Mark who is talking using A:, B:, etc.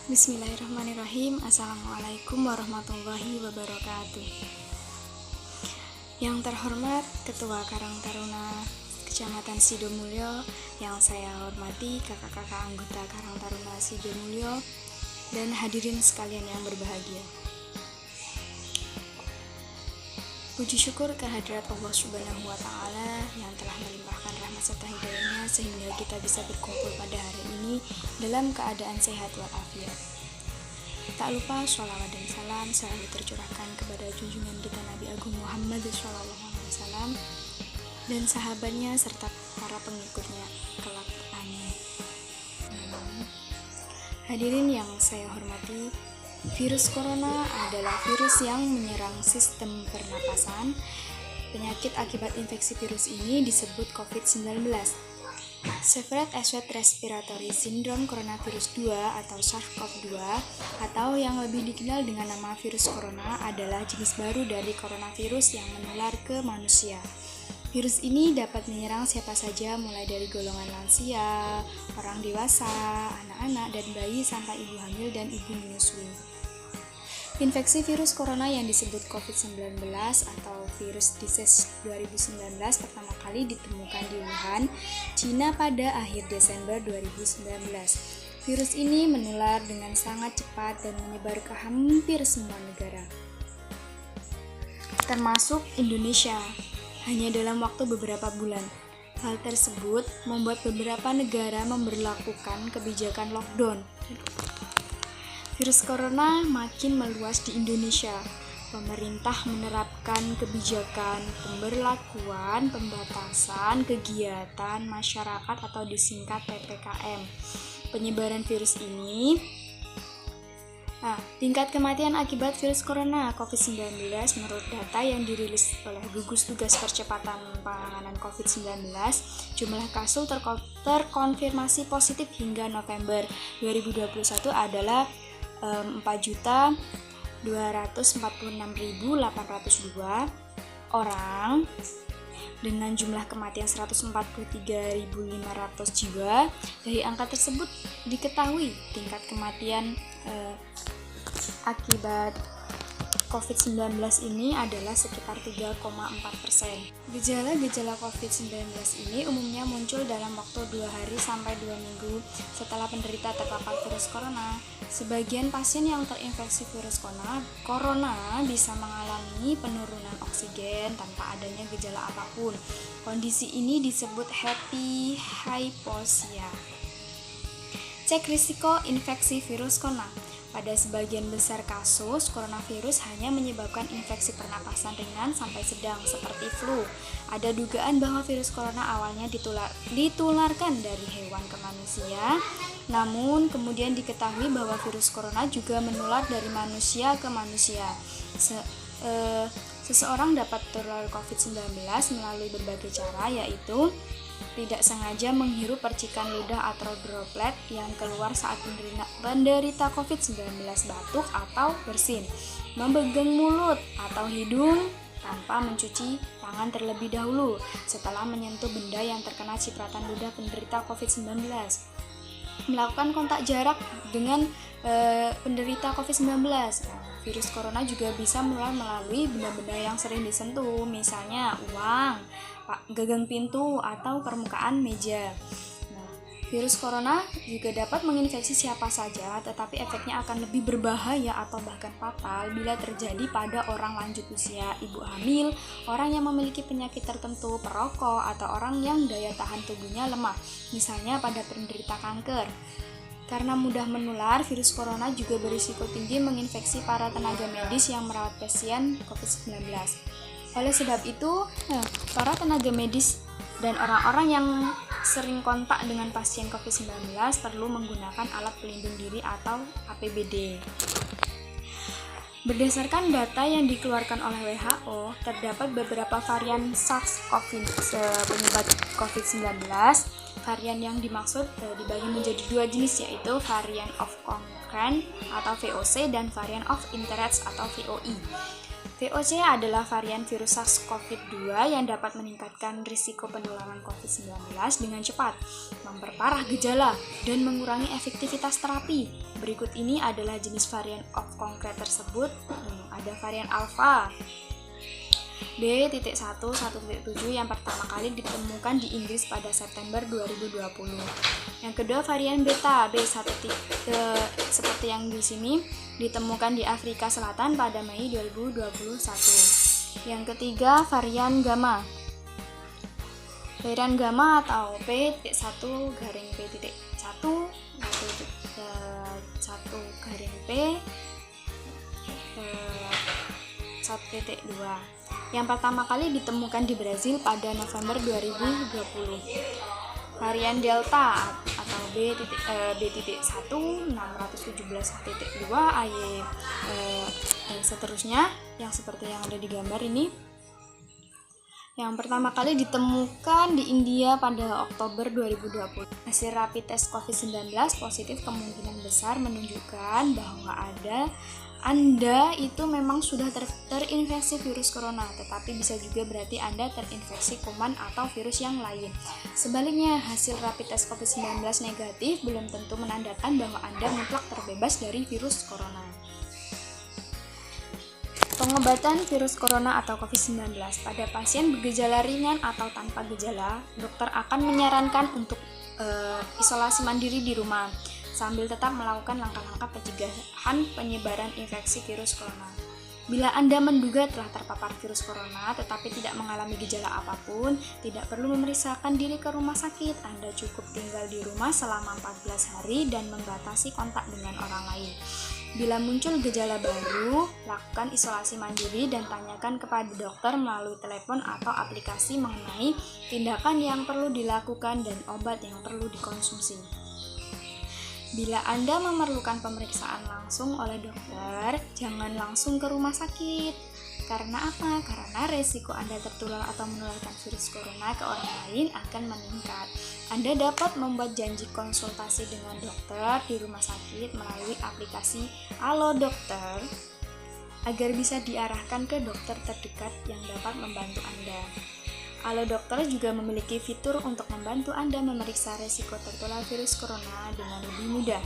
A: Bismillahirrahmanirrahim. Assalamualaikum warahmatullahi wabarakatuh. Yang terhormat Ketua Karang Taruna Kecamatan Sidomulyo, yang saya hormati kakak-kakak anggota Karang Taruna Sidomulyo, dan hadirin sekalian yang berbahagia. Puji syukur kehadirat Allah Subhanahu wa Ta'ala yang telah melimpahkan rahmat serta hidayahnya sehingga kita bisa berkumpul pada hari ini dalam keadaan sehat walafiat. Tak lupa sholawat dan salam selalu tercurahkan kepada junjungan kita Nabi Agung Muhammad SAW dan sahabatnya serta para pengikutnya kelak. Amin. Hadirin yang saya hormati, virus corona adalah virus yang menyerang sistem pernapasan. Penyakit akibat infeksi virus ini disebut COVID-19. Severe Acute Respiratory Syndrome Coronavirus 2 atau SARS-CoV-2 atau yang lebih dikenal dengan nama virus corona adalah jenis baru dari coronavirus yang menular ke manusia. Virus ini dapat menyerang siapa saja mulai dari golongan lansia, orang dewasa, anak-anak, dan bayi sampai ibu hamil dan ibu menyusui. Infeksi virus corona yang disebut COVID-19 atau virus disease 2019 pertama kali ditemukan di Wuhan, Cina pada akhir Desember 2019. Virus ini menular dengan sangat cepat dan menyebar ke hampir semua negara, termasuk Indonesia, hanya dalam waktu beberapa bulan. Hal tersebut membuat beberapa negara memberlakukan kebijakan lockdown. Virus corona makin meluas di Indonesia. Pemerintah menerapkan kebijakan pemberlakuan pembatasan kegiatan masyarakat atau disingkat PPKM. Penyebaran virus ini tingkat kematian akibat virus corona COVID-19 menurut data yang dirilis oleh Gugus Tugas Percepatan Penanganan COVID-19, jumlah kasus terkonfirmasi positif hingga November 2021 adalah 4.246.802 orang dengan jumlah kematian 143.500 jiwa. Dari angka tersebut diketahui tingkat kematian akibat COVID-19 ini adalah sekitar 3,4%. Gejala-gejala COVID-19 ini umumnya muncul dalam waktu 2 hari sampai 2 minggu setelah penderita terpapar virus corona. Sebagian pasien yang terinfeksi virus corona bisa mengalami penurunan oksigen tanpa adanya gejala apapun. Kondisi ini disebut happy hypoxia. Cek risiko infeksi virus corona. Pada sebagian besar kasus, coronavirus hanya menyebabkan infeksi pernapasan ringan sampai sedang seperti flu. Ada dugaan bahwa virus corona awalnya ditularkan dari hewan ke manusia, namun kemudian diketahui bahwa virus corona juga menular dari manusia ke manusia. Seseorang dapat tertular COVID-19 melalui berbagai cara, yaitu tidak sengaja menghirup percikan ludah atau droplet yang keluar saat penderita COVID-19 batuk atau bersin, memegang mulut atau hidung tanpa mencuci tangan terlebih dahulu setelah menyentuh benda yang terkena cipratan ludah penderita COVID-19, melakukan kontak jarak dengan penderita COVID-19. Virus corona juga bisa menular melalui benda-benda yang sering disentuh, misalnya uang, gagang pintu, atau permukaan meja. Virus corona juga dapat menginfeksi siapa saja, tetapi efeknya akan lebih berbahaya atau bahkan fatal bila terjadi pada orang lanjut usia, ibu hamil, orang yang memiliki penyakit tertentu, perokok, atau orang yang daya tahan tubuhnya lemah, misalnya pada penderita kanker. Karena mudah menular, virus corona juga berisiko tinggi menginfeksi para tenaga medis yang merawat pasien COVID-19. Oleh sebab itu, para tenaga medis dan orang-orang yang sering kontak dengan pasien COVID-19 perlu menggunakan alat pelindung diri atau APBD. Berdasarkan data yang dikeluarkan oleh WHO, terdapat beberapa varian SARS-CoV penyebab COVID-19. Varian yang dimaksud dibagi menjadi 2 jenis, yaitu varian of concern atau VOC dan varian of interest atau VOI. VOC adalah varian virus SARS-CoV-2 yang dapat meningkatkan risiko penularan COVID-19 dengan cepat, memperparah gejala, dan mengurangi efektivitas terapi. Berikut ini adalah jenis varian of concrete tersebut. Ada varian Alpha B.1.1.7 yang pertama kali ditemukan di Inggris pada September 2020. Yang kedua varian Beta B1 seperti yang di sini ditemukan di Afrika Selatan pada Mei 2021. Yang ketiga varian Gamma. Varian Gamma atau P.1 garing P.1 P 1.2 yang pertama kali ditemukan di Brazil pada November 2020. Varian Delta atau B.1.617.2 AY dan seterusnya yang seperti yang ada di gambar ini. Yang pertama kali ditemukan di India pada Oktober 2020. Hasil rapid test COVID-19 positif kemungkinan besar menunjukkan bahwa Anda itu memang sudah terinfeksi virus corona, tetapi bisa juga berarti Anda terinfeksi kuman atau virus yang lain. Sebaliknya, hasil rapid test COVID-19 negatif belum tentu menandakan bahwa Anda mutlak terbebas dari virus corona. Pengobatan virus corona atau COVID-19 pada pasien bergejala ringan atau tanpa gejala, dokter akan menyarankan untuk isolasi mandiri di rumah sambil tetap melakukan langkah-langkah pencegahan penyebaran infeksi virus corona. Bila Anda menduga telah terpapar virus corona tetapi tidak mengalami gejala apapun, tidak perlu memeriksakan diri ke rumah sakit. Anda cukup tinggal di rumah selama 14 hari dan membatasi kontak dengan orang lain. Bila muncul gejala baru, lakukan isolasi mandiri dan tanyakan kepada dokter melalui telepon atau aplikasi mengenai tindakan yang perlu dilakukan dan obat yang perlu dikonsumsi. Bila Anda memerlukan pemeriksaan langsung oleh dokter, jangan langsung ke rumah sakit. Karena apa? Karena resiko Anda tertular atau menularkan virus corona ke orang lain akan meningkat. Anda dapat membuat janji konsultasi dengan dokter di rumah sakit melalui aplikasi Halo Dokter agar bisa diarahkan ke dokter terdekat yang dapat membantu Anda. Halo Dokter juga memiliki fitur untuk membantu Anda memeriksa resiko tertular virus corona dengan lebih mudah.